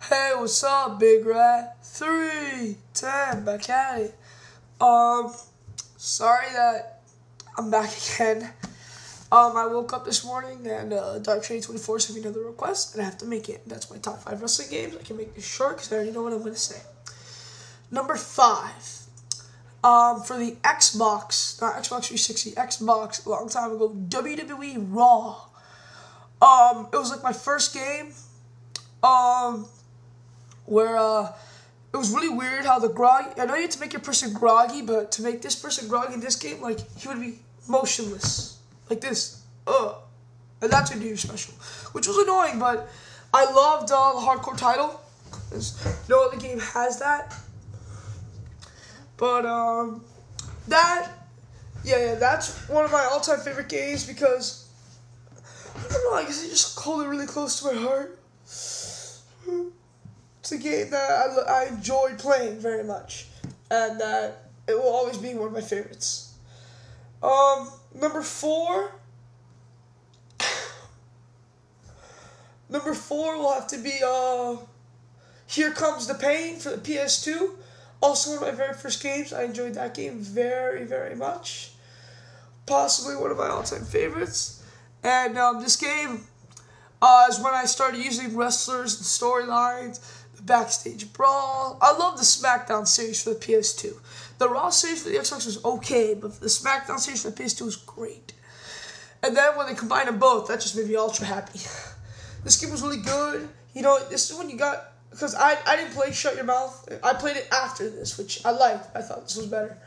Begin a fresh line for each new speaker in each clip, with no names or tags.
Hey, what's up, Big Rat? 310, back at it. Sorry that I'm back again. I woke up this morning and Dark Shade 24 sent me another request, and I have to make it. That's my top 5 wrestling games. I can make this short because I already know what I'm going to say. Number 5. For the Xbox, not Xbox 360, Xbox, a long time ago, WWE Raw. It was like my first game. Where it was really weird how the grog. I know you have to make your person groggy, but to make this person groggy in this game, like he would be motionless, like this, and that's what made it special, which was annoying. But I loved the hardcore title. No other game has that. But that's one of my all-time favorite games because I don't know. I guess it just hold it really close to my heart. It's a game that I enjoyed playing very much, and that it will always be one of my favorites. Number 4. Number 4 will have to be Here Comes the Pain for the PS2. Also one of my very first games. I enjoyed that game very, very much. Possibly one of my all-time favorites. And this game is when I started using wrestlers and storylines. Backstage Brawl. I love the SmackDown series for the PS2. The Raw series for the Xbox was okay, but the SmackDown series for the PS2 was great. And then when they combined them both, that just made me ultra happy. This game was really good. You know, this is when you got, because I didn't play Shut Your Mouth. I played it after this, which I liked. I thought this was better.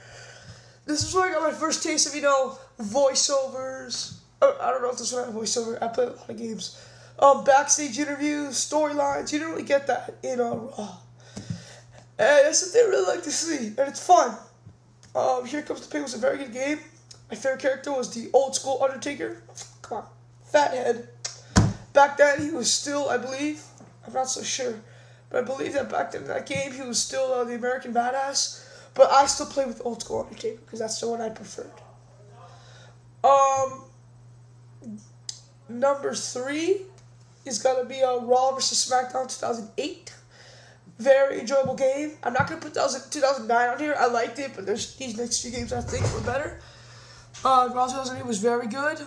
This is where I got my first taste of, voiceovers. I don't know if this one had a voiceover. I played a lot of games. Backstage interviews, storylines. You didn't really get that in Raw. And that's what they really like to see, and it's fun. Here Comes the Pain was a very good game. My favorite character was the old school Undertaker. Come on, fathead. Back then he was still, I believe, I'm not so sure, but I believe that back then in that game he was still the American Badass. But I still play with old school Undertaker because that's the one I preferred. Number 3 is going to be Raw vs. SmackDown 2008. Very enjoyable game. I'm not going to put 2009 on here. I liked it, but there's these next few games I think were better. Raw 2008 was very good.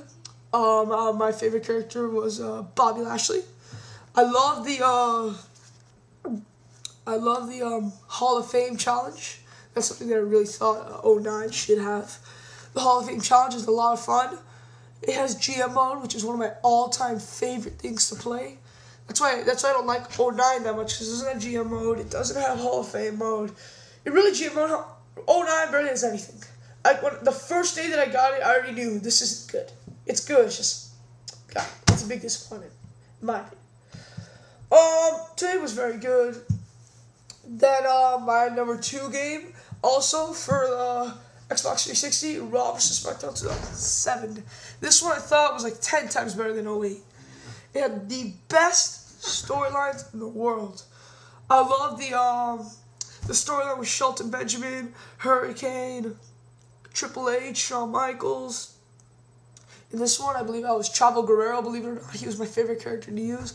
My favorite character was Bobby Lashley. I love the Hall of Fame challenge. That's something that I really thought 09 should have. The Hall of Fame challenge is a lot of fun. It has GM mode, which is one of my all-time favorite things to play. That's why I don't like 09 that much, because it doesn't have GM mode. It doesn't have Hall of Fame mode. It really GM mode. 09 barely has anything. The first day that I got it, I already knew this isn't good. It's good. It's just, God, it's a big disappointment, in my opinion. Today was very good. Then my number 2 game, also for the Xbox 360, Raw vs. SmackDown 2007. This one I thought was like 10 times better than 08. It had the best storylines in the world. I love the storyline with Shelton Benjamin, Hurricane, Triple H, Shawn Michaels. In this one, I believe I was Chavo Guerrero, believe it or not. He was my favorite character to use.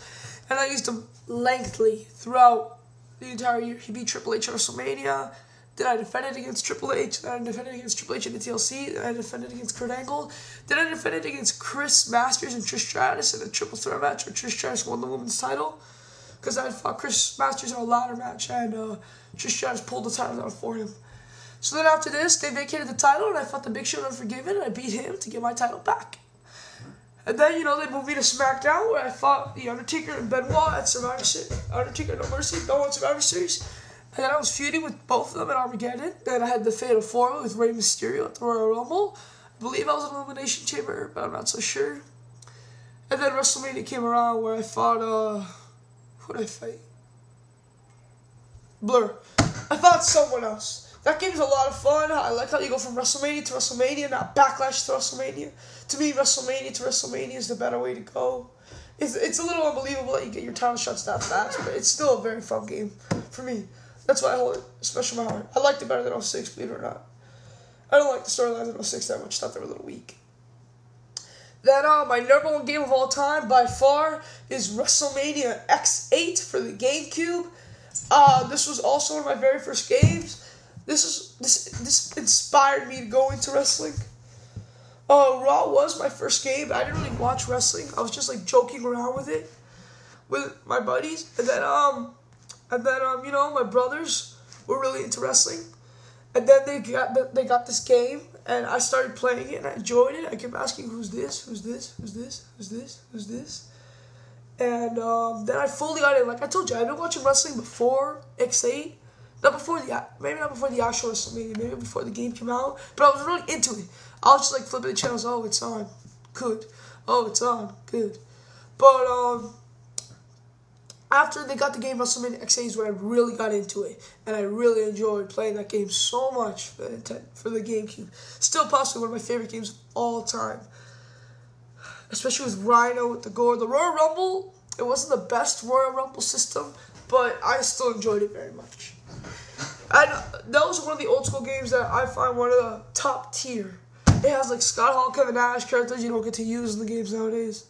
And I used him lengthily throughout the entire year. He beat Triple H at WrestleMania. Then I defended against Triple H. Then I defended against Triple H in the TLC. Then I defended against Kurt Angle. Then I defended against Chris Masters and Trish Stratus in a triple threat match where Trish Stratus won the women's title. Because I fought Chris Masters in a ladder match and Trish Stratus pulled the title down for him. So then after this, they vacated the title and I fought the Big Show and Unforgiven and I beat him to get my title back. And then, they moved me to SmackDown where I fought The Undertaker and Benoit at Survivor Series. Undertaker No Mercy, Benoit Survivor Series. And then I was feuding with both of them at Armageddon. Then I had the Fatal 4 with Rey Mysterio at the Royal Rumble. I believe I was in Elimination Chamber, but I'm not so sure. And then WrestleMania came around where I fought, who did I fight? Blur. I fought someone else. That game's a lot of fun. I like how you go from WrestleMania to WrestleMania, not Backlash to WrestleMania. To me, WrestleMania to WrestleMania is the better way to go. It's a little unbelievable that you get your title shots that fast, but it's still a very fun game for me. That's why I hold it special in my heart. I liked it better than 06, believe it or not. I don't like the storylines in 06 that much. Thought they were a little weak. Then my number one game of all time by far is WrestleMania X8 for the GameCube. This was also one of my very first games. This inspired me to go into wrestling. Raw was my first game. I didn't really watch wrestling. I was just like joking around with it with my buddies, and then you know, my brothers were really into wrestling, and then they got this game, and I started playing it, and I enjoyed it. I kept asking, who's this, who's this, who's this, who's this, who's this, and then I fully got it. Like I told you, I've been watching wrestling before X8, maybe not before the actual WrestleMania, maybe before the game came out, but I was really into it. I was just like flipping the channels. Oh, it's on, good. Oh, it's on, good. But after they got the game WrestleMania X8 is when I really got into it, and I really enjoyed playing that game so much for the GameCube. Still possibly one of my favorite games of all time, especially with Rhino with the gore. The Royal Rumble, it wasn't the best Royal Rumble system, but I still enjoyed it very much. And that was one of the old school games that I find one of the top tier. It has like Scott Hall, Kevin Nash characters you don't get to use in the games nowadays.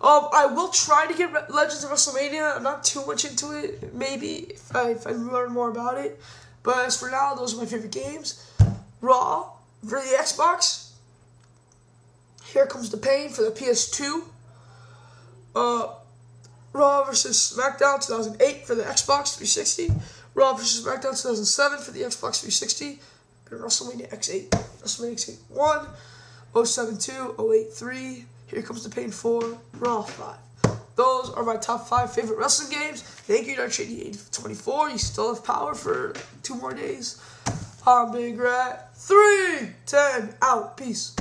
I will try to get Legends of WrestleMania. I'm not too much into it. Maybe if I learn more about it. But as for now, those are my favorite games. Raw for the Xbox. Here Comes the Pain for the PS2. Raw vs. SmackDown 2008 for the Xbox 360. Raw vs. SmackDown 2007 for the Xbox 360. And WrestleMania X8. WrestleMania X8 1. 072, 083. Here Comes the Pain 4, Raw 5. Those are my top 5 favorite wrestling games. Thank you, DarkShady824. You still have power for 2 more days. I'm Big Rat. 3, 10, out. Peace.